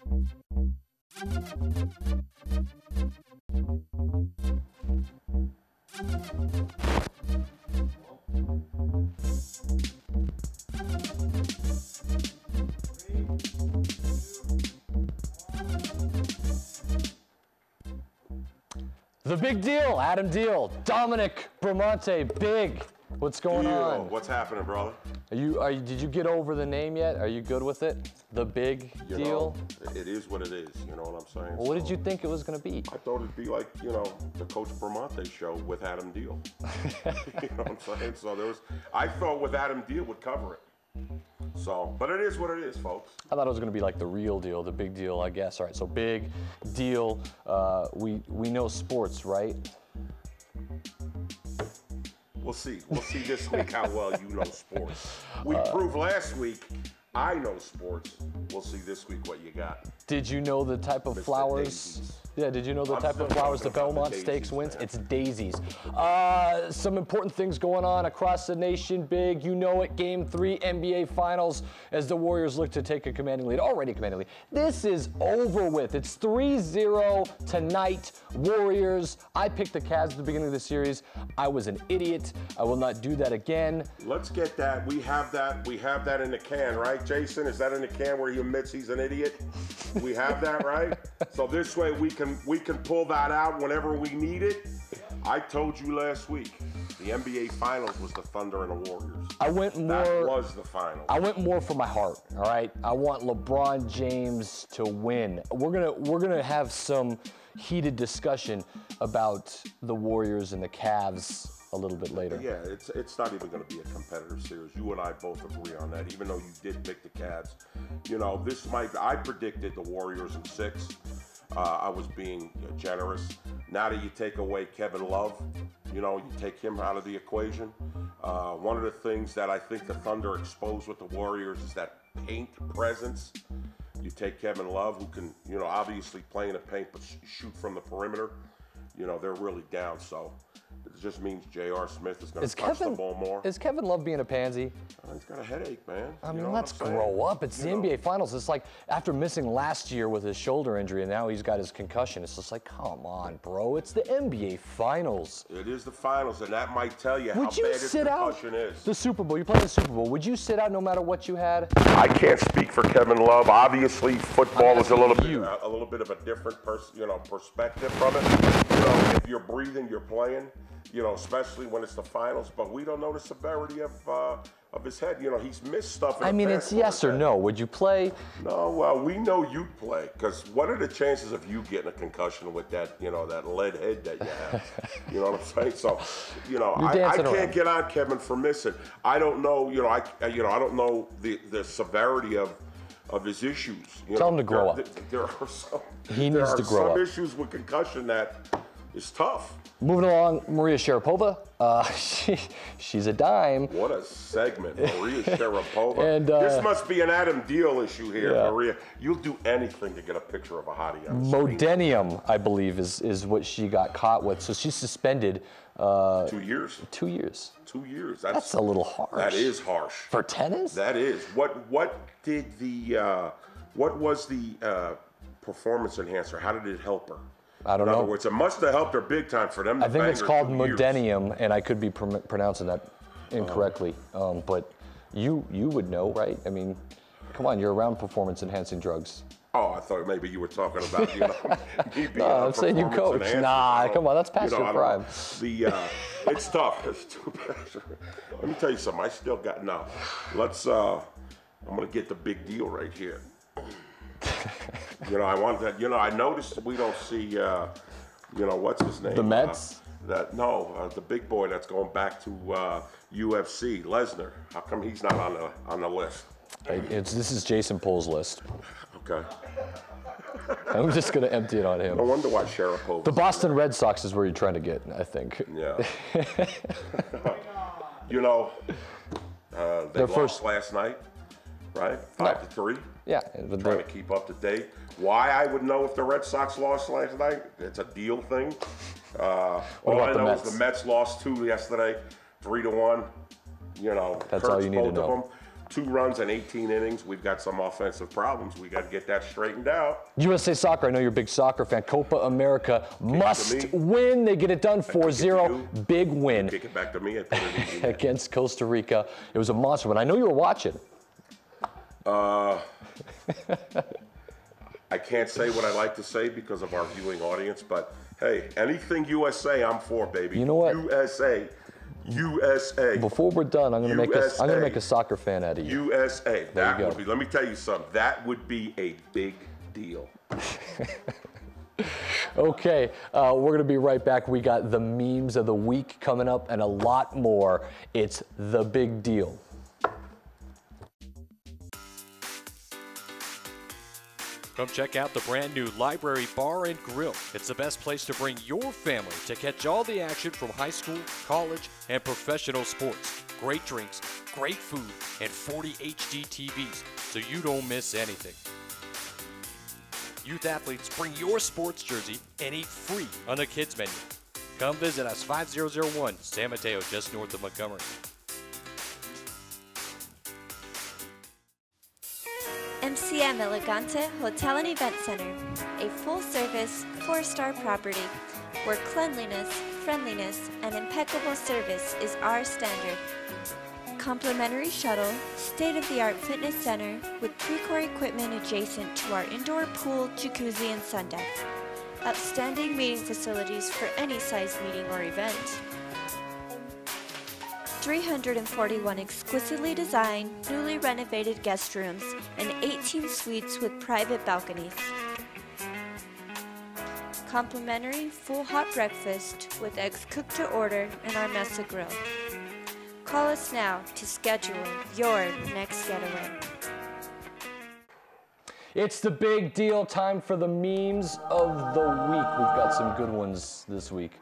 The Big Deal, Adam Diehl, Dominic Bramante, Big. What's going on? What's happening, brother? Did you get over the name yet? Are you good with it? The Big Deal? It is what it is, you know what I'm saying? Well, what did you think it was going to be? I thought it'd be like, the Coach Bramante show with Adam Diehl. You know what I'm saying? So I thought with Adam Diehl would cover it. So, but it is what it is, folks. I thought it was going to be like the real deal, the big deal, I guess. All right, so Big Deal. We know sports, right? We'll see. We'll see this week how well you know sports. We proved last week I know sports. We'll see this week what you got. Did you know the type of flowers? Daisies. Yeah, did you know the type of flowers the Belmont Stakes wins? Man. It's daisies. Some important things going on across the nation, Big. You know it, Game 3 NBA Finals as the Warriors look to take a commanding lead. Already commanding lead. This is over with. It's 3-0 tonight, Warriors. I picked the Cavs at the beginning of the series. I was an idiot. I will not do that again. Let's get that. We have that in the can, right, Jason? Is that in the can where he admits he's an idiot? We have that, right? So this way we can pull that out whenever we need it. I told you last week, the NBA Finals was the Thunder and the Warriors. That was the final. I went more for my heart. All right, I want LeBron James to win. We're gonna have some heated discussion about the Warriors and the Cavs a little bit later. Yeah, it's not even going to be a competitive series. You and I both agree on that, even though you did pick the Cavs. I predicted the Warriors in 6. I was being generous. Now that you take away Kevin Love, you take him out of the equation. One of the things that I think the Thunder exposed with the Warriors is that paint presence. You take Kevin Love, who can, obviously play in the paint, but shoot from the perimeter. They're really down, so it just means J.R. Smith is going to touch the ball more. Is Kevin Love being a pansy? He's got a headache, man. I mean, let's grow up. It's the NBA Finals. It's like after missing last year with his shoulder injury and now he's got his concussion. It's just like, come on, bro. It's the NBA Finals. It is the Finals, and that might tell you how bad his concussion is. The Super Bowl. You played the Super Bowl. Would you sit out no matter what you had? I can't speak for Kevin Love. Obviously, football is a little bit of a different perspective from it. If you're breathing, you're playing. Especially when it's the finals, but we don't know the severity of his head. He's missed stuff. It's yes or no. Would you play? No, well, we know you'd play, because what are the chances of you getting a concussion with that, that lead head that you have? You know what I'm saying? So, I can't get on Kevin for missing. I don't know, I don't know the severity of his issues. Tell him to grow up. There are some. He needs to grow up. There are some issues with concussion that is tough. Moving along, Maria Sharapova. She's a dime. What a segment, Maria Sharapova. And this must be an Adam Diehl issue here, yeah. Maria. You'll do anything to get a picture of a hottie on the screen. Modenium, I believe, is what she got caught with. So she's suspended. 2 years. 2 years. 2 years. That's a little harsh. That is harsh. For tennis? That is. What was the performance enhancer? How did it help her? I don't know. In other words, it must have helped her big time for them to I think it's called Modenium, years. And I could be pronouncing that incorrectly. But you would know, right? I mean, come on, you're around performance-enhancing drugs. Oh, I thought maybe you were talking about, me being no, I'm saying you coach. Nah, come on, that's past your prime. It's tough. It's too bad. Let me tell you something. I still got, let's, I'm going to get the Big Deal right here. I want that. I noticed we don't see. What's his name? The Mets. The big boy that's going back to UFC, Lesnar. How come he's not on the list? This is Jason Pole's list. Okay. I'm just gonna empty it on him. No wonder why Sharapova. The Boston Red Sox is where you're trying to get, I think. Yeah. They lost last night. Right? 5-3. Yeah. Trying to keep up to date. Why I would know if the Red Sox lost last night? It's a deal thing. All I know is the Mets lost 2 yesterday, 3-1. That's all you need to know. 2 runs and 18 innings. We've got some offensive problems. We got to get that straightened out. USA Soccer, I know you're a big soccer fan. Copa America must win. They get it done 4-0. Big win. Kick it back to me and put it in against Costa Rica. It was a monster win. I know you were watching. I can't say what I like to say because of our viewing audience, but hey, anything USA, I'm for, baby. You know what? USA. Before we're done, I'm gonna make a soccer fan out of you. USA. That would be. Let me tell you something. That would be a big deal. Okay, we're gonna be right back. We got the memes of the week coming up and a lot more. It's the Big Deal. Come check out the brand new Library Bar and Grill. It's the best place to bring your family to catch all the action from high school, college, and professional sports. Great drinks, great food, and 40 HD TVs, so you don't miss anything. Youth athletes, bring your sports jersey and eat free on the kids menu. Come visit us, 5001 San Mateo, just north of Montgomery. MCM Elegante Hotel and Event Center, a full-service, 4-star property where cleanliness, friendliness, and impeccable service is our standard. Complimentary shuttle, state-of-the-art fitness center with Precor equipment adjacent to our indoor pool, jacuzzi, and sun deck. Outstanding meeting facilities for any size meeting or event. 341 exquisitely designed, newly renovated guest rooms, and 18 suites with private balconies. Complimentary full hot breakfast with eggs cooked to order and our mesa grill. Call us now to schedule your next getaway. It's the Big Deal. Time for the memes of the week. We've got some good ones this week.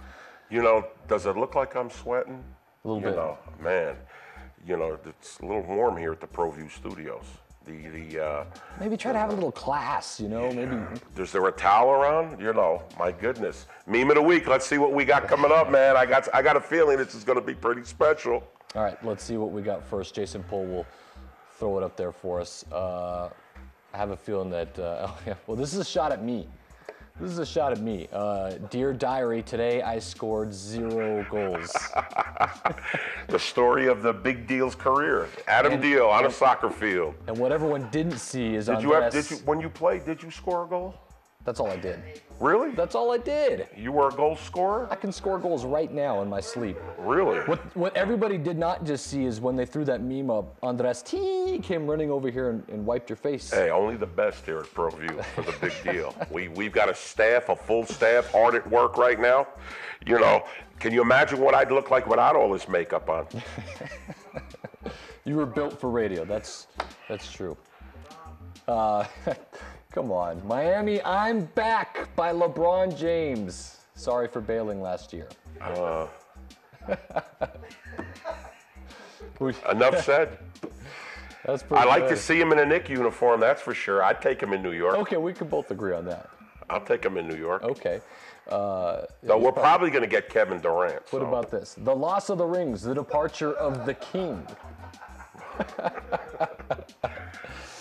You know, does it look like I'm sweating? A little bit. You know, man, you know, it's a little warm here at the ProView Studios. Maybe try to have a little class, you know, maybe. Is there a towel around? You know, my goodness. Meme of the week. Let's see what we got coming up, man. I got a feeling this is going to be pretty special. All right, let's see what we got first. Jason Pohl will throw it up there for us. I have a feeling that, well, this is a shot at me. This is a shot at me. Dear Diary, today I scored 0 goals. The story of the Big Deal's career. Adam Diehl on a soccer field. And what everyone didn't see is when you played, did you score a goal? That's all I did. Really? That's all I did. You were a goal scorer? I can score goals right now in my sleep. Really? What everybody did not just see is when they threw that meme up, Andres T came running over here and wiped your face. Hey, only the best here at ProView for the Big Deal. We've got a staff, a full staff, hard at work right now. You know, can you imagine what I'd look like without all this makeup on? You were built for radio. That's true. Come on. Miami, I'm back by LeBron James. Sorry for bailing last year. Enough said. That's pretty I like good. to see him in a Knicks uniform, that's for sure. I'd take him in New York. Okay, we can both agree on that. I'll take him in New York. Okay. Though we're probably going to get Kevin Durant. What about this? The loss of the rings, the departure of the king.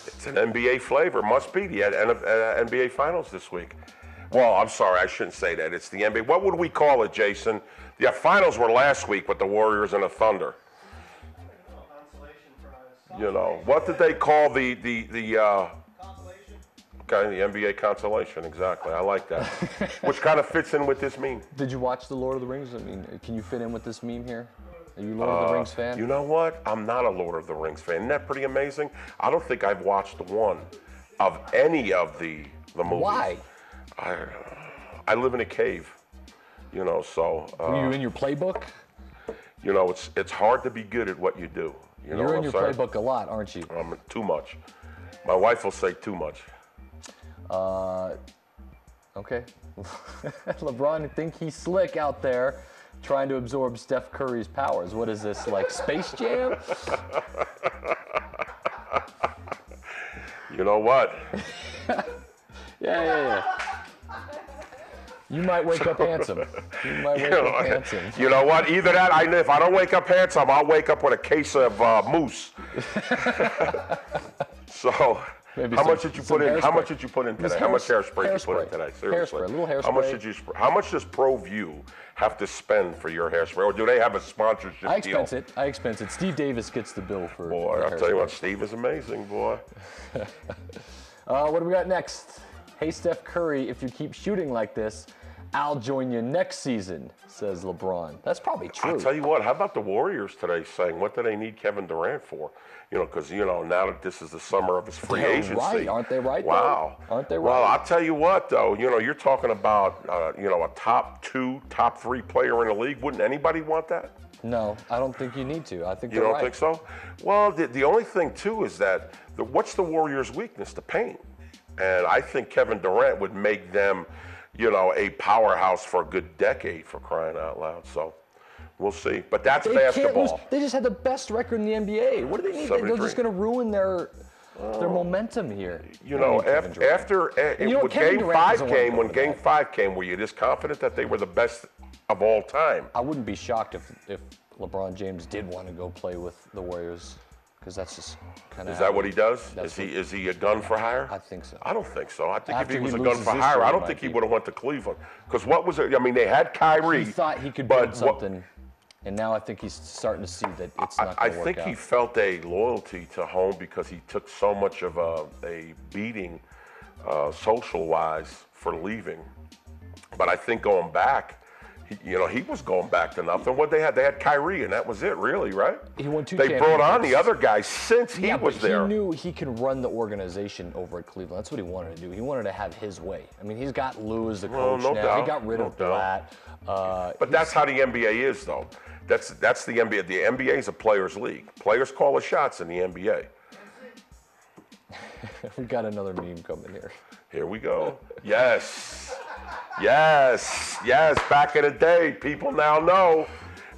It's an NBA flavor. Must be the NBA Finals this week. Well, I'm sorry, I shouldn't say that. It's the NBA. What would we call it, Jason? The finals were last week with the Warriors and the Thunder. You know, what did they call the Okay, the NBA consolation, exactly. I like that. Which kind of fits in with this meme. Did you watch the Lord of the Rings? I mean, can you fit in with this meme here? Are you a Lord of the Rings fan? You know what? I'm not a Lord of the Rings fan. Isn't that pretty amazing? I don't think I've watched one of any of the movies. Why? I live in a cave, you know, so. Were you in your playbook? You know, it's hard to be good at what you do. You know You're what in your I'm saying? playbook a lot, aren't you? Too much. My wife will say too much. Okay. LeBron think he's slick out there trying to absorb Steph Curry's powers. What is this, like Space Jam? You know what? Yeah. You might wake up handsome. You might wake up handsome. You know what? Either that, if I don't wake up handsome, I'll wake up with a case of mousse. So, Maybe how much did you put in? How much did you put in today? How much hairspray did you put in today? Seriously. Hairspray, a little hairspray. How much did you? How much does ProView have to spend for your hairspray, or do they have a sponsorship deal? I expense it. Steve Davis gets the bill for. Boy, I'll tell you what, Steve is amazing, boy. What do we got next? Hey, Steph Curry, if you keep shooting like this, I'll join you next season, says LeBron. That's probably true. I'll tell you what, how about the Warriors today saying, what do they need Kevin Durant for? You know, because, you know, now that this is the summer of his free agency. Right, aren't they right? Wow. Though? Aren't they right? Well, I'll tell you what, though, you know, you're talking about, you know, a top 2, top 3 player in the league. Wouldn't anybody want that? No, I don't think you need to. I think you don't think so? Well, the only thing, too, is that what's the Warriors' weakness? The paint. And I think Kevin Durant would make them, you know, a powerhouse for a good decade, for crying out loud. So we'll see. But that's basketball. They just had the best record in the NBA. What do they need? 73. They're just going to ruin their momentum here. You know, after when Game 5 came, were you this confident that they were the best of all time? I wouldn't be shocked if LeBron James did want to go play with the Warriors. Because that's just kind of. Is that what he does? Is he a gun for hire? I think so. I don't think so. I think After if he was a gun for hire, I don't think he would have went to Cleveland. Because what was it? I mean, they had Kyrie. He thought he could build something, and now I think he's starting to see that it's not going to work out. I think he felt a loyalty to home because he took so much of a beating, social-wise, for leaving. But I think going back. He was going back to nothing. What they had Kyrie, and that was it, really, right? He won 2 championships. They brought on the other guys since he was there. He knew he could run the organization over at Cleveland. That's what he wanted to do. He wanted to have his way. I mean, he's got Lou as the coach now. Doubt. He got rid of Blatt. But that's how the NBA is, though. That's the NBA. The NBA is a players' league. Players call the shots in the NBA. We got another meme coming here. Here we go. Yes. Yes, back in the day, people now know.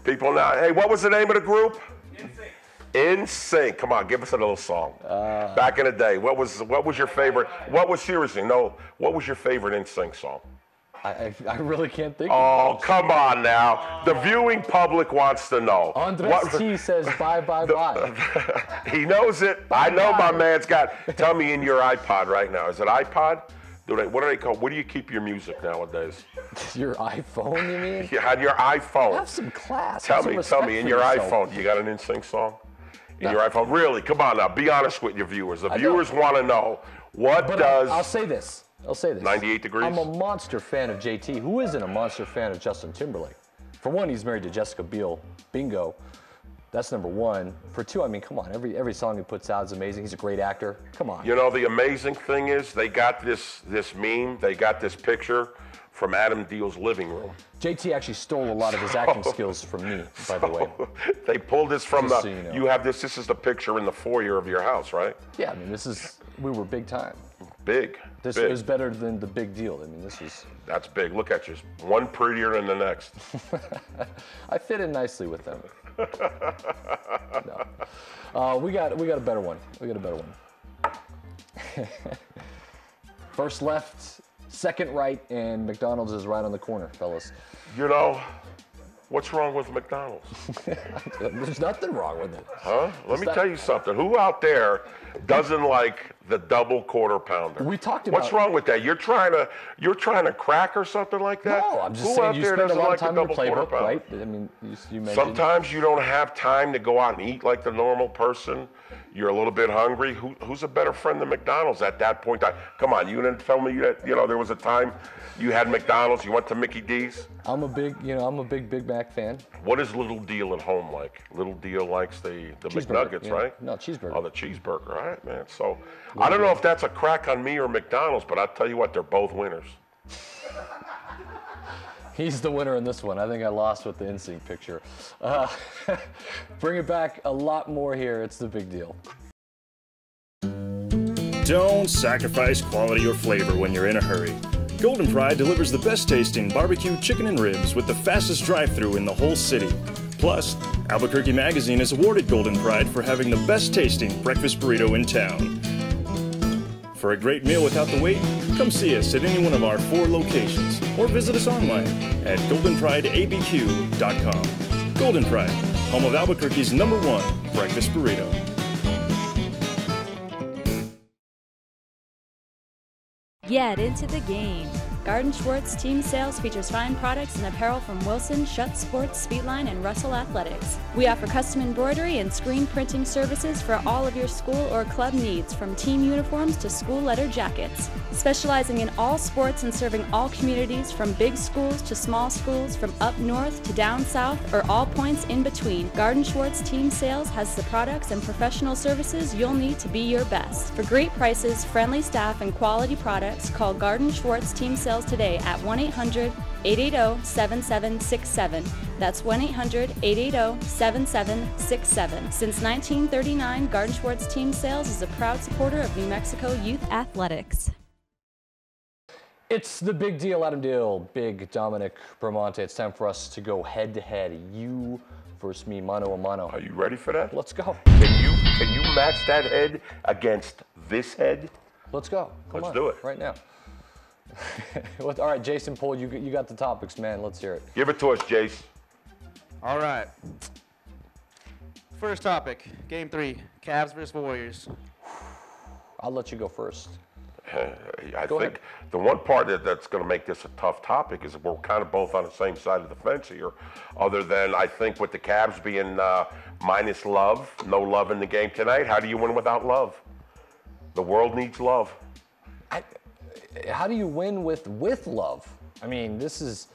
Hey, what was the name of the group? NSYNC. Come on, give us a little song. Back in the day, what was your favorite? What was your favorite NSYNC song? I really can't think. Oh, come on now. The viewing public wants to know. Andres T says bye, bye, bye. He knows it. I know my man's got. Tell me in your iPod right now. Is it iPod? What do they call? Where do you keep your music nowadays? Your iPhone, you mean? Yeah, on your iPhone. Have some class. Tell me, in your iPhone, you got an NSYNC song? In your iPhone? Really? Come on now, be honest with your viewers. The viewers want to know, I'll say this. 98 Degrees? I'm a monster fan of JT. Who isn't a monster fan of Justin Timberlake? For one, he's married to Jessica Biel. Bingo. That's number 1. For 2, I mean, come on. Every song he puts out is amazing. He's a great actor. Come on. You know, the amazing thing is they got this meme, they got this picture from Adam Diehl's living room. JT actually stole a lot of his acting skills from me, by the way. They pulled this from Just so you know. This is the picture in the foyer of your house, right? Yeah, I mean, we were big time. Big. This was better than the Big Deal. I mean, this was. That's big. Look at you. One prettier than the next. I fit in nicely with them. No. We got a better one. First left, second right, and McDonald's is right on the corner, fellas. You know, what's wrong with McDonald's? There's nothing wrong with it. Huh? Let me tell you something. Who out there doesn't like the double quarter pounder? We talked about. What's wrong with that? You're trying to crack or something like that? No, I'm just saying you spend a lot of time in the playbook, right? I mean, you mentioned. Sometimes you don't have time to go out and eat like the normal person. You're a little bit hungry. Who's a better friend than McDonald's at that point? Come on, you didn't tell me that there was a time you had McDonald's. You went to Mickey D's. I'm a big Big Mac fan. What is Little Diehl at home like? Little Diehl likes the McNuggets, right? No, cheeseburger. Oh, the cheeseburger, all right, man. So I don't know if that's a crack on me or McDonald's, but I'll tell you what, they're both winners. He's the winner in this one. I think I lost with the NSYNC picture. Bring it back a lot more here. It's the Big Deal. Don't sacrifice quality or flavor when you're in a hurry. Golden Pride delivers the best tasting barbecue chicken and ribs with the fastest drive-thru in the whole city. Plus, Albuquerque Magazine has awarded Golden Pride for having the best tasting breakfast burrito in town. For a great meal without the wait, come see us at any one of our 4 locations or visit us online at goldenprideabq.com. Golden Pride, home of Albuquerque's #1 breakfast burrito. Get into the game. Garden Schwartz Team Sales features fine products and apparel from Wilson, Schutz Sports, Speedline, and Russell Athletics. We offer custom embroidery and screen printing services for all of your school or club needs, from team uniforms to school letter jackets. Specializing in all sports and serving all communities, from big schools to small schools, from up north to down south, or all points in between, Garden Schwartz Team Sales has the products and professional services you'll need to be your best. For great prices, friendly staff, and quality products, call Garden Schwartz Team Sales today at 1-800-880-7767. That's 1-800-880-7767. Since 1939, Garden Schwartz Team Sales is a proud supporter of New Mexico youth athletics. It's the Big Deal, Adam Diehl, Big Dominic Bramante. It's time for us to go head-to-head. You versus me, mano a mano. Are you ready for that? Let's go. Can you match that head against this head? Let's go. Let's do it. Right now. All right, Jason Poole, you got the topics, man. Let's hear it. Give it to us, Jace. All right. First topic, Game 3, Cavs versus Warriors. I'll let you go first. I think the one part that's going to make this a tough topic is we're kind of both on the same side of the fence here, other than I think with the Cavs being minus Love, no Love in the game tonight, how do you win without Love? The world needs Love. How do you win with Love? I mean, this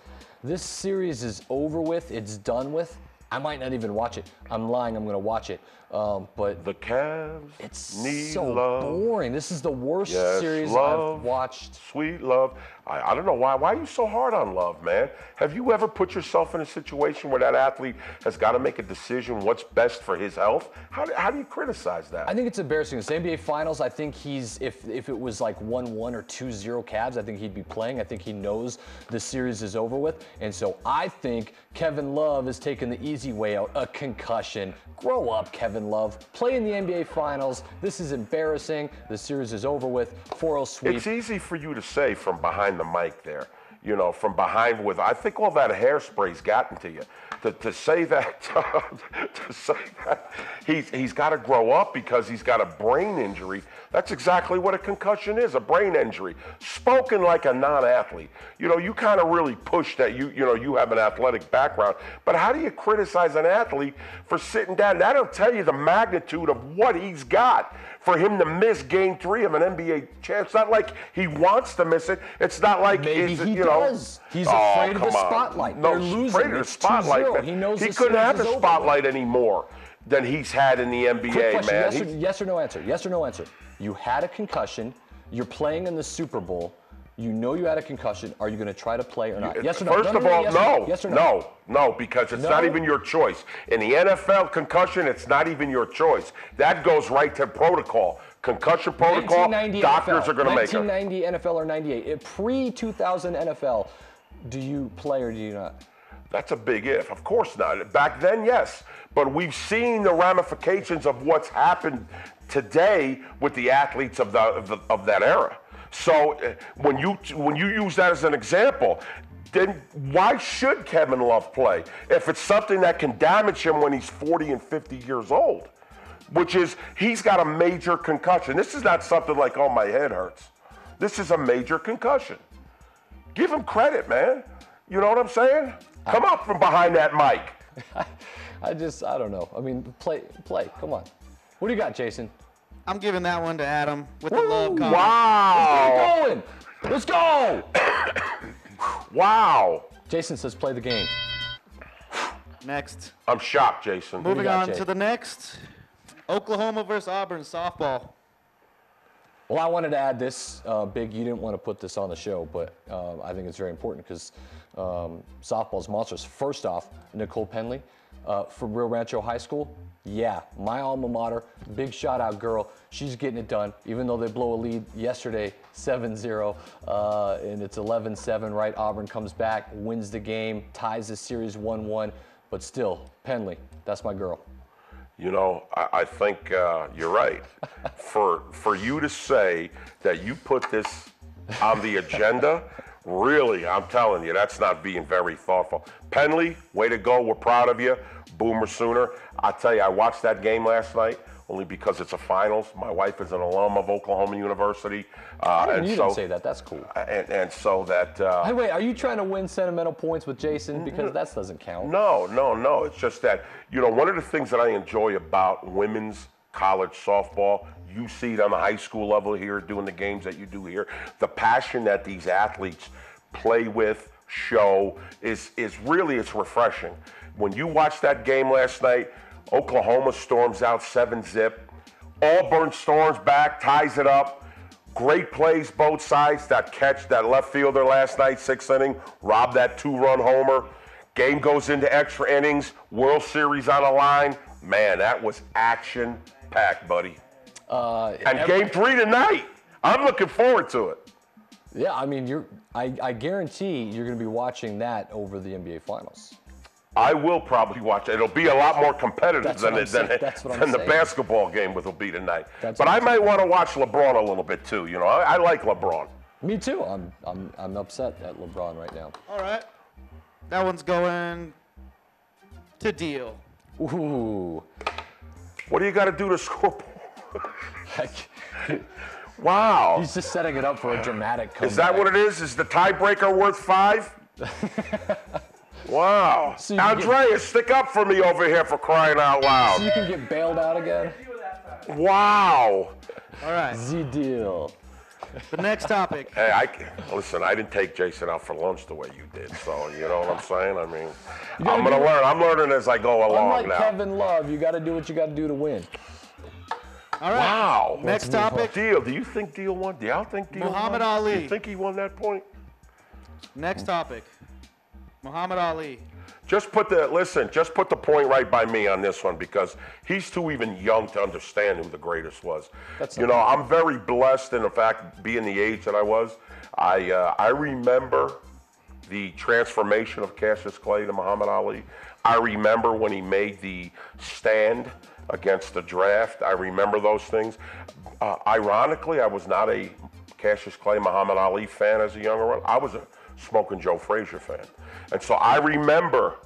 series is over with. It's done with. I might not even watch it. I'm lying. I'm going to watch it. But the Cavs it's so boring. This is the worst series Love, I've watched. Sweet Love. I don't know why. Why are you so hard on Love, man? Have you ever put yourself in a situation where that athlete has got to make a decision what's best for his health? How do you criticize that? I think it's embarrassing. This NBA Finals, I think if it was like 1-1 or 2-0 Cavs, I think he'd be playing. I think he knows the series is over with. And so I think Kevin Love is taking the easy way out, a concussion. Grow up, Kevin Love. Play in the NBA Finals. This is embarrassing. The series is over with. 4-0 sweep. It's easy for you to say from behind the mic there. You know, from behind with, I think all that hairspray's gotten to you. To say that, he's got to grow up because he's got a brain injury. That's exactly what a concussion is, a brain injury. Spoken like a non-athlete. You know, you kind of really push that you have an athletic background, but how do you criticize an athlete for sitting down? That'll tell you the magnitude of what he's got for him to miss Game 3 of an NBA champ. It's not like he wants to miss it. It's not like maybe he does. He's afraid of the spotlight. No, they're losing. Afraid of the spotlight. He knows he couldn't have the spotlight anymore than he's had in the NBA, man. Yes or no answer. Yes or no answer. You had a concussion. You're playing in the Super Bowl. You know you had a concussion. Are you going to try to play or not? Yes or no? First of all, no. Yes or no? No, because it's not even your choice. In the NFL, concussion, it's not even your choice. That goes right to protocol. Concussion protocol, doctors are going to make it. 1990 NFL or 98. Pre-2000 NFL, do you play or do you not? That's a big if. Of course not. Back then, yes. But we've seen the ramifications of what's happened today with the athletes of that era. So when you use that as an example, then why should Kevin Love play if it's something that can damage him when he's 40 and 50 years old? Which is, he's got a major concussion. This is not something like, oh, my head hurts. This is a major concussion. Give him credit, man. You know what I'm saying? Come up from behind that mic. I don't know. I mean, play. Come on. What do you got, Jason? I'm giving that one to Adam with the Love comment. Wow. Let's go. Wow. Jason says play the game. Next. I'm shocked, Jason. Moving on to the next. Oklahoma versus Auburn softball. Well, I wanted to add this, Big. You didn't want to put this on the show, but I think it's very important because softball's monsters. First off, Nicole Penley from Rio Rancho High School. Yeah, my alma mater, big shout out girl. She's getting it done, even though they blow a lead yesterday, 7-0, and it's 11-7, right? Auburn comes back, wins the game, ties the series 1-1, but still, Penley, that's my girl. You know, I think you're right. For you to say that you put this on the agenda, really, I'm telling you, that's not being very thoughtful. Penley, way to go. We're proud of you. Boomer Sooner. I tell you, I watched that game last night only because it's a finals. My wife is an alum of Oklahoma University. You didn't say that. That's cool. And so that... hey, wait, are you trying to win sentimental points with Jason? Because that doesn't count. No. It's just that, you know, one of the things that I enjoy about women's college softball, you see it on the high school level here, doing the games that you do here, the passion that these athletes play with, show, is really, it's refreshing. When you watch that game last night, Oklahoma storms out 7-0. Auburn storms back, ties it up. Great plays both sides. That catch, that left fielder last night, 6th inning, robbed that 2-run homer. Game goes into extra innings. World Series on the line. Man, that was action-packed, buddy. And Game 3 tonight. I'm looking forward to it. Yeah, I mean, I guarantee you're going to be watching that over the NBA Finals. I will probably watch it. It'll be a lot more competitive than the basketball game will be tonight. But I might want to watch LeBron a little bit too. You know, I like LeBron. Me too. I'm upset at LeBron right now. All right. That one's going to Diehl. Ooh. What do you got to do to score? Wow. He's just setting it up for a dramatic comeback. Is that what it is? Is the tiebreaker worth 5? Wow. So Andreas, stick up for me over here for crying out loud. So you can get bailed out again? Wow. All right. Deal. The next topic. Hey, listen, I didn't take Jason out for lunch the way you did, so you know what I'm saying? I mean, I'm going to learn. I'm learning as I go along now. Unlike Kevin Love, you got to do what you got to do to win. All right. Wow. Next topic. Diehl. Do you think Diehl won? Do y'all think Diehl won? Muhammad Ali. Do you think he won that point? Next topic. Muhammad Ali. Just put the point right by me on this one because he's too even young to understand who the greatest was. I'm very blessed in the fact, being the age that I was, I remember the transformation of Cassius Clay to Muhammad Ali. I remember when he made the stand against the draft. I remember those things. Ironically, I was not a Cassius Clay, Muhammad Ali fan as a younger one. I was a Smoking Joe Frazier fan. And so I remember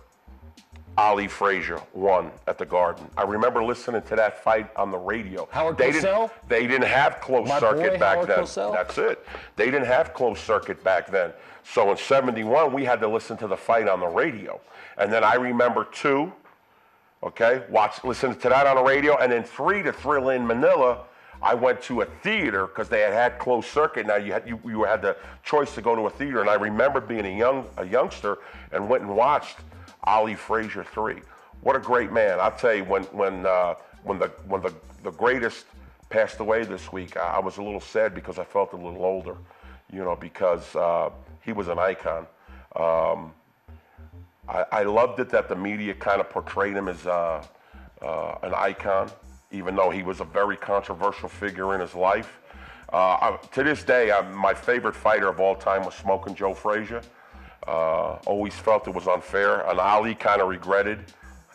Ali Frazier won at the Garden. I remember listening to that fight on the radio. Howard Cosell? They didn't have closed circuit back then. That's it. They didn't have closed circuit back then. So in 71, we had to listen to the fight on the radio. And then I remember 2, listen to that on the radio. And then 3, to thrill in Manila, I went to a theater because they had closed circuit. Now you had the choice to go to a theater, and I remember being a youngster and went and watched Ali Frazier 3. What a great man! I'll tell you, when the greatest passed away this week, I was a little sad because I felt a little older, because he was an icon. I loved it that the media kind of portrayed him as an icon, even though he was a very controversial figure in his life. To this day, my favorite fighter of all time was Smoking Joe Frazier. Always felt it was unfair, and Ali kind of regretted,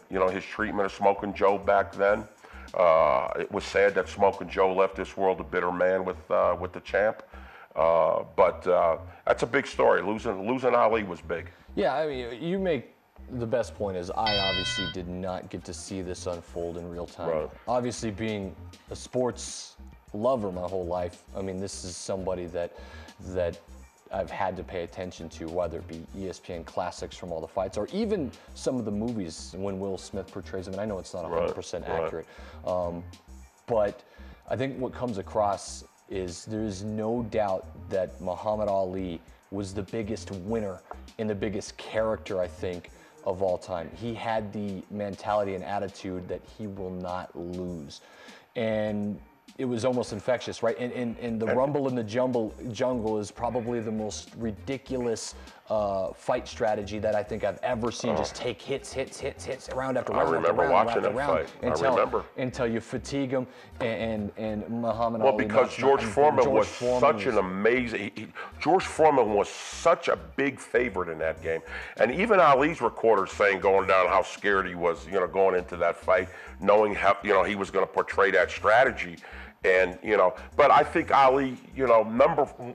his treatment of Smoking Joe back then. It was sad that Smoking Joe left this world a bitter man with the champ. But that's a big story. Losing Ali was big. Yeah, I mean, you make the best point is I obviously did not get to see this unfold in real time. Right. Obviously, being a sports lover my whole life, I mean, this is somebody that I've had to pay attention to, whether it be ESPN classics from all the fights or even some of the movies when Will Smith portrays him. And I know it's not 100% accurate, but I think what comes across is there's no doubt that Muhammad Ali was the biggest winner and the biggest character, I think, of all time. He had the mentality and attitude that he will not lose. And it was almost infectious, right? And the rumble in the jungle is probably the most ridiculous fight strategy that I think I've ever seen. Just take hits, round after round. I remember watching that fight. Until you fatigue him, and Muhammad Ali. Well, because George Foreman was such an amazing. George Foreman was such a big favorite in that game. And even Ali's recorder saying going down how scared he was, going into that fight, knowing how, he was going to portray that strategy. And, but I think Ali,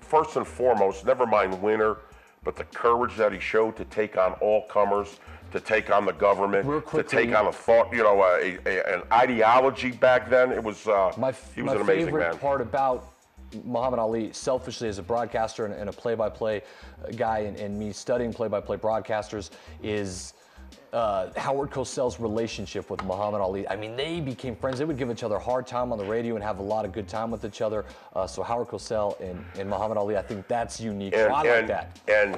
first and foremost, never mind winner, but the courage that he showed to take on all comers, to take on the government, to take on a thought, an ideology back then. It was, he was an amazing man. My favorite part about Muhammad Ali, selfishly as a broadcaster and a play-by-play guy, and me studying play-by-play broadcasters, is Howard Cosell's relationship with Muhammad Ali. I mean, they became friends. They would give each other a hard time on the radio and have a lot of good time with each other. So Howard Cosell and Muhammad Ali, I think that's unique. So I like that. And,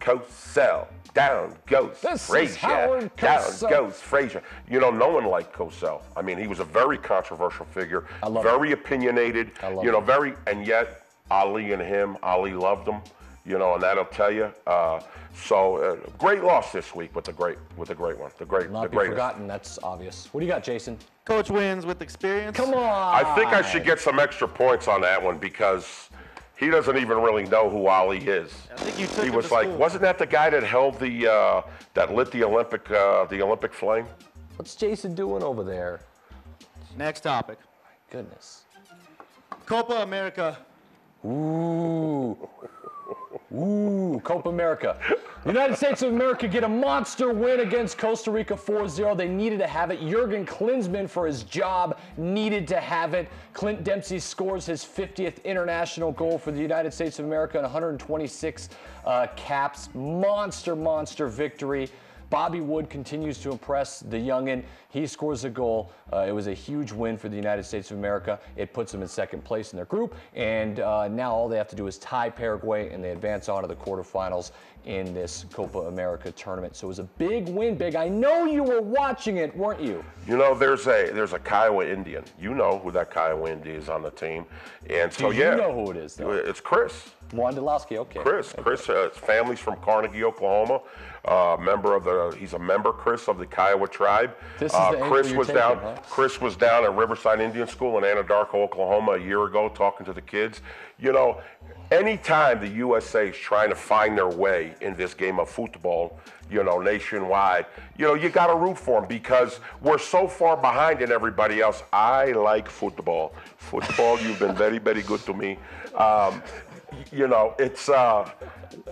Cosell, down goes Frazier, down goes Frazier. No one liked Cosell. I mean, he was a very controversial figure, very opinionated, and yet Ali and him, Ali loved him. And that'll tell you. So great loss this week with the great one, the greatest. Not be forgotten. That's obvious. What do you got, Jason? Coach wins with experience. Come on. I think I should get some extra points on that one because he doesn't even really know who Ali is. I think you took He was like, wasn't that the guy that held that lit the Olympic flame? What's Jason doing over there? Next topic. Goodness. Copa America. Ooh, Copa America. The United States of America get a monster win against Costa Rica 4-0. They needed to have it. Jurgen Klinsmann, for his job, needed to have it. Clint Dempsey scores his 50th international goal for the United States of America in 126 caps. Monster victory. Bobby Wood continues to impress the youngin'. He scores a goal. It was a huge win for the United States of America. It puts them in second place in their group. And now all they have to do is tie Paraguay, and they advance on to the quarterfinals in this Copa America tournament. So it was a big win, Big. I know you were watching it, weren't you? There's a Kiowa Indian. You know who that Kiowa Indian is on the team. And so, you know who it is, though? It's Chris. Wondolowski, okay. Chris, his family's from Carnegie, Oklahoma. He's a member, Chris, of the Kiowa tribe. This is the Chris was down. Huh? Chris was down at Riverside Indian School in Anadarko, Oklahoma, a year ago, talking to the kids. Anytime the USA is trying to find their way in this game of football, nationwide, you got to root for them because we're so far behind in everybody else. I like football. Football, you've been very, very good to me. It's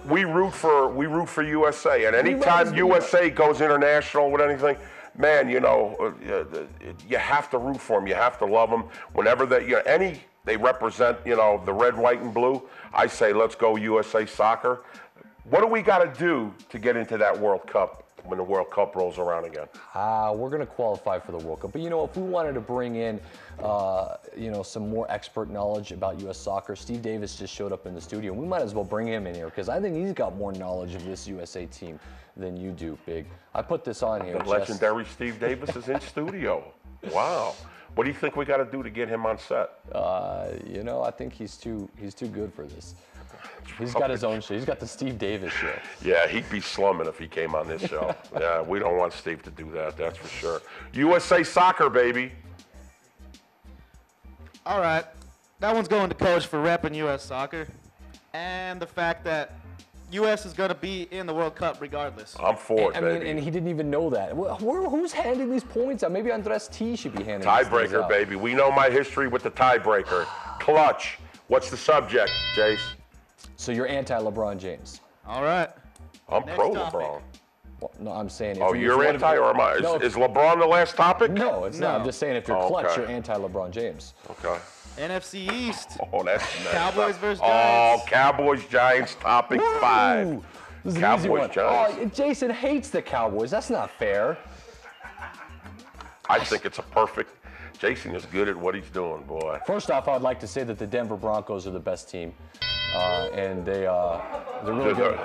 we root for USA, and anytime USA goes international with anything, man, you have to root for them. You have to love them. Whenever they represent, the red, white, and blue, I say let's go USA Soccer. What do we got to do to get into that World Cup when the World Cup rolls around again? We're going to qualify for the World Cup. But, if we wanted to bring in, some more expert knowledge about U.S. soccer, Steve Davis just showed up in the studio. We might as well bring him in here because I think he's got more knowledge of this USA team than you do, Big. I put this on here. The legendary Steve Davis is in studio. Wow. What do you think we got to do to get him on set? I think he's too good for this. He's got his own show. He's got the Steve Davis show. Yeah, he'd be slumming if he came on this show. Yeah, we don't want Steve to do that, that's for sure. USA Soccer, baby. All right. That one's going to Coach for repping U.S. Soccer and the fact that U.S. is going to be in the World Cup regardless. I'm for it, baby. And he didn't even know that. Who's handing these points out? Maybe Andres T should be handing these points out. Tiebreaker, baby. We know my history with the tiebreaker. Clutch. What's the subject, Jace? So you're anti-LeBron James. All right. I'm pro-LeBron. Well, no, I'm saying. You're anti or am I? Is LeBron the last topic? No, it's not. I'm just saying if you're clutch, you're anti-LeBron James. Okay. NFC East. Oh, that's nice. Cowboys versus Giants. Oh, Cowboys Giants topic 5. This is Cowboys Giants. Oh, Jason hates the Cowboys. That's not fair. I think it's a perfect. Jason is good at what he's doing, boy. First off, I'd like to say that the Denver Broncos are the best team, and they're really good.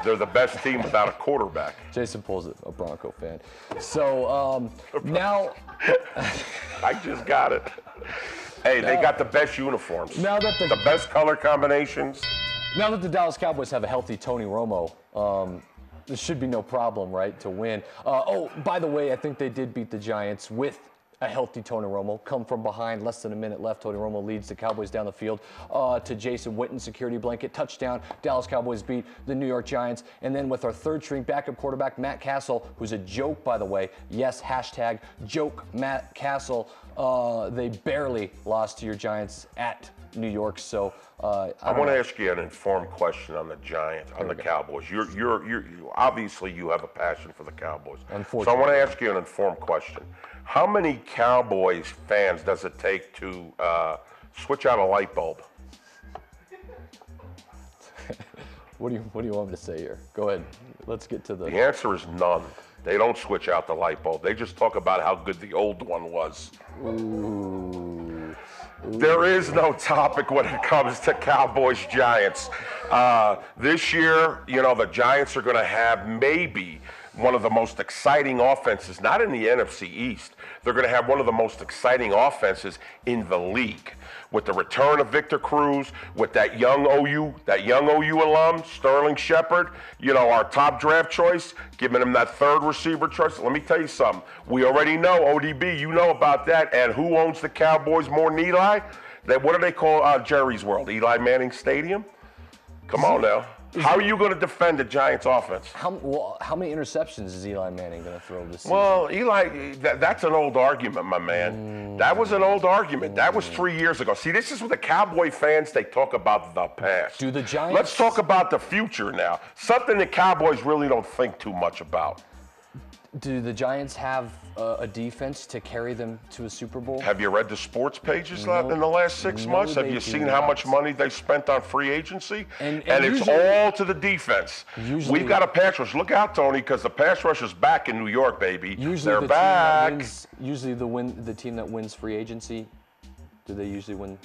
They're the best team without a quarterback. Jason Pole's a Bronco fan. So now. I just got it. Hey, they got the best uniforms. Now that the best color combinations. Now that the Dallas Cowboys have a healthy Tony Romo, there should be no problem, right, to win. By the way, I think they did beat the Giants with A healthy Tony Romo, come from behind, less than a minute left. Tony Romo leads the Cowboys down the field to Jason Witten, security blanket, touchdown. Dallas Cowboys beat the New York Giants. And then with our third string backup quarterback, Matt Castle, who's a joke, by the way. Yes, hashtag joke Matt Castle. They barely lost to your Giants at New York. So I want to ask you an informed question on the Giants, on the Cowboys. You obviously you have a passion for the Cowboys. So I want to ask you an informed question. How many Cowboys fans does it take to switch out a light bulb? What do you want me to say here? Go ahead. Let's get to the. The answer is none. They don't switch out the light bulb. They just talk about how good the old one was. Ooh. There is no topic when it comes to Cowboys Giants. This year, you know, the Giants are going to have maybe one of the most exciting offenses, not in the NFC East. They're going to have one of the most exciting offenses in the league. With the return of Victor Cruz, with that young OU alum, Sterling Shepard, you know, our top draft choice, giving him that third receiver choice. Let me tell you something. We already know, ODB, you know about that. And who owns the Cowboys more than Eli? What do they call Jerry's World? Eli Manning Stadium? Come on now. How are you going to defend the Giants offense? How many interceptions is Eli Manning going to throw this season? Well, Eli, that's an old argument, my man. That was an old argument. That was 3 years ago. See, this is what the Cowboy fans, they talk about the past. Do the Giants? Let's talk about the future now. Something the Cowboys really don't think too much about. Do the Giants have a defense to carry them to a Super Bowl? Have you read the sports pages in the last 6 months? Have you seen how much money they spent on free agency? And it's all to the defense. We've got a pass rush. Look out, Tony, because the pass rush is back in New York, baby. They're back. Usually the team that wins free agency, do they usually win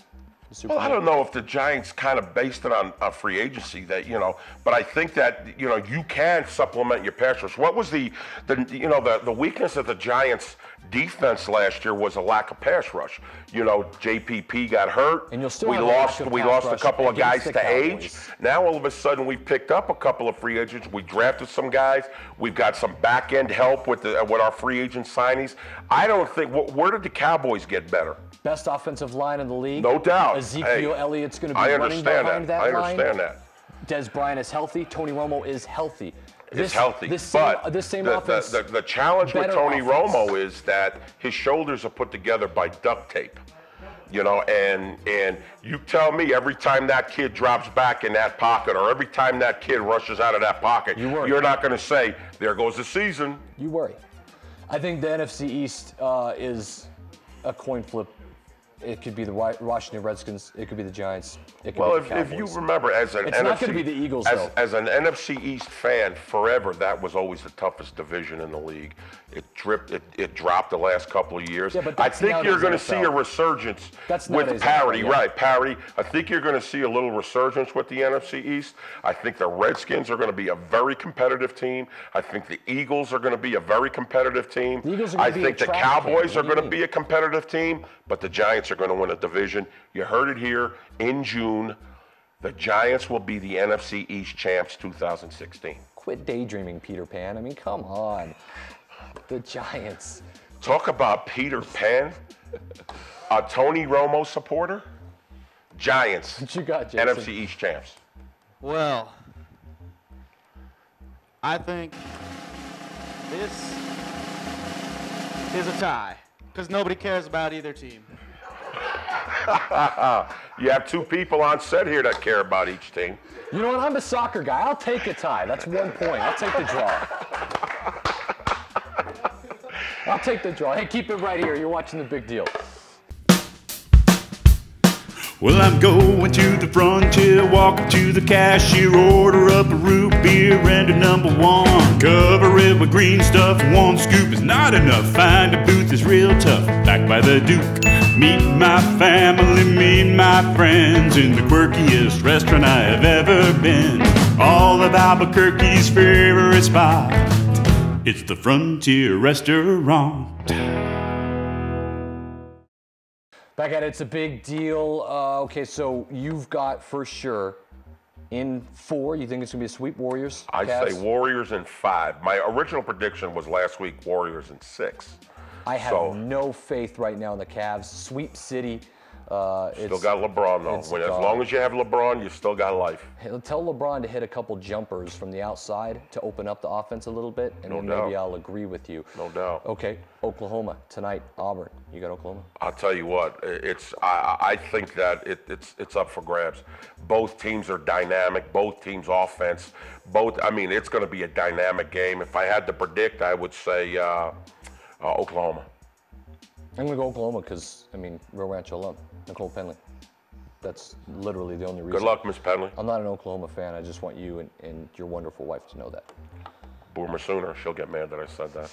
the Super Bowl? Well, I don't know if the Giants kind of based it on free agency, that, you know, but I think that, you know, you can supplement your pass rush. What was the weakness of the Giants defense last year was a lack of pass rush. You know, JPP got hurt. And you'll still we lost a couple of guys to age. Now all of a sudden we picked up a couple of free agents. We drafted some guys. We've got some back end help with our free agent signings. I don't think. Where did the Cowboys get better? Best offensive line in the league. No doubt. Ezekiel Elliott's going to be running behind that line. I understand that. Des Bryant is healthy. Tony Romo is healthy. This same offense. The challenge with Tony Romo is that his shoulders are put together by duct tape. You know, and you tell me every time that kid drops back in that pocket, or every time that kid rushes out of that pocket, you're not going to say, there goes the season. You worry. I think the NFC East is a coin flip. It could be the Washington Redskins. It could be the Giants. It could be the Cowboys. If you remember, as an it's not going to be the Eagles, though. As an NFC East fan, forever that was always the toughest division in the league. It dropped the last couple of years. Yeah, but I think you're going to see a resurgence with parity, right? Parity. I think you're going to see a little resurgence with the NFC East. I think the Redskins are going to be a very competitive team. I think the Eagles are going to be a very competitive team. I think the Cowboys are going to be a competitive team, but the Giants are going to win a division. You heard it here in June. The Giants will be the NFC East champs 2016. Quit daydreaming, Peter Pan. I mean, come on. The Giants. Talk about Peter Pan. A Tony Romo supporter. Giants. What you got, Jason? NFC East champs. Well, I think this is a tie because nobody cares about either team. You have two people on set here that care about each team. You know what? I'm a soccer guy. I'll take a tie. That's 1 point. I'll take the draw. I'll take the draw. Hey, keep it right here. You're watching The Big Deal. Well, I'm going to the frontier, walking to the cashier, order up a root beer and a #1. Cover it with green stuff, 1 scoop is not enough. Find a booth is real tough, back by the Duke. Meet my family, meet my friends in the quirkiest restaurant I have ever been. All of Albuquerque's favorite spot, it's the Frontier Restaurant. Back at it, it's a big deal. Okay, so you've got for sure in 4. You think it's going to be a sweep, Warriors? I say Warriors in 5. My original prediction was last week Warriors in 6. I have no faith right now in the Cavs. Sweep City. Still got LeBron, though. As long as you have LeBron, you still got life. Tell LeBron to hit a couple jumpers from the outside to open up the offense a little bit, and then maybe I'll agree with you. No doubt. Okay, Oklahoma tonight, Auburn. You got Oklahoma? I'll tell you what. I think that it's up for grabs. Both teams are dynamic. Both teams offense. It's going to be a dynamic game. If I had to predict, I would say Oklahoma. I'm going to go Oklahoma because, Rio Rancho alum, Nicole Penley. That's literally the only reason. Good luck, Miss Penley. I'm not an Oklahoma fan. I just want you and your wonderful wife to know that. Boomer Sooner. She'll get mad that I said that.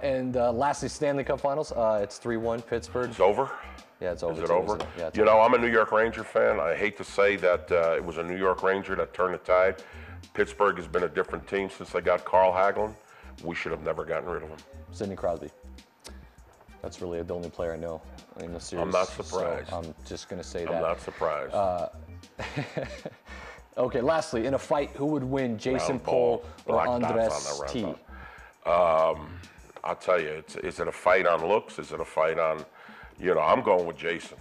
And lastly, Stanley Cup Finals. It's 3-1 Pittsburgh. It's over? Yeah, it's over. Is it over? Isn't it? Yeah, it's you over. know, I'm a New York Ranger fan. I hate to say that it was a New York Ranger that turned the tide. Pittsburgh has been a different team since they got Carl Hagelin. We should have never gotten rid of him. Sidney Crosby. That's really the only player I know in the series. I'm not surprised. So I'm just going to say that. I'm not surprised. Okay, lastly, in a fight, who would win, Jason Pohl or Andres T? I'll tell you, is it a fight on looks? Is it a fight on, I'm going with Jason.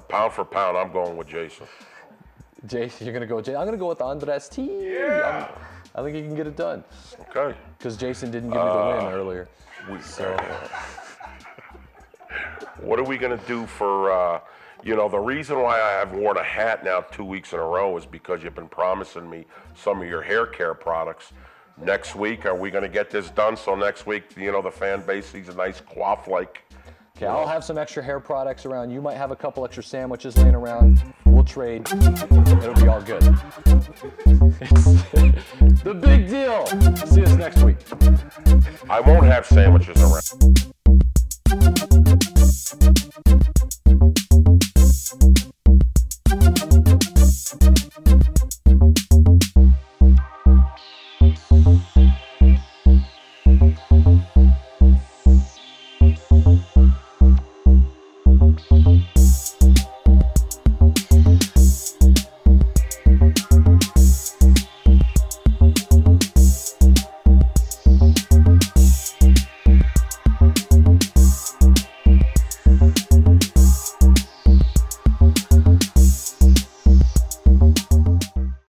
Pound for pound, I'm going with Jason. Jason, you're going to go with Jason? I'm going to go with Andres T. Yeah. I think he can get it done. Okay. Because Jason didn't give me the win earlier. What are we going to do for, the reason why I have worn a hat now 2 weeks in a row is because you've been promising me some of your hair care products. Next week, are we going to get this done? So next week, the fan base sees a nice coif like. Okay, I'll have some extra hair products around. You might have a couple extra sandwiches laying around. We'll trade. It'll be all good. It's the Big Deal. See us next week. I won't have sandwiches around.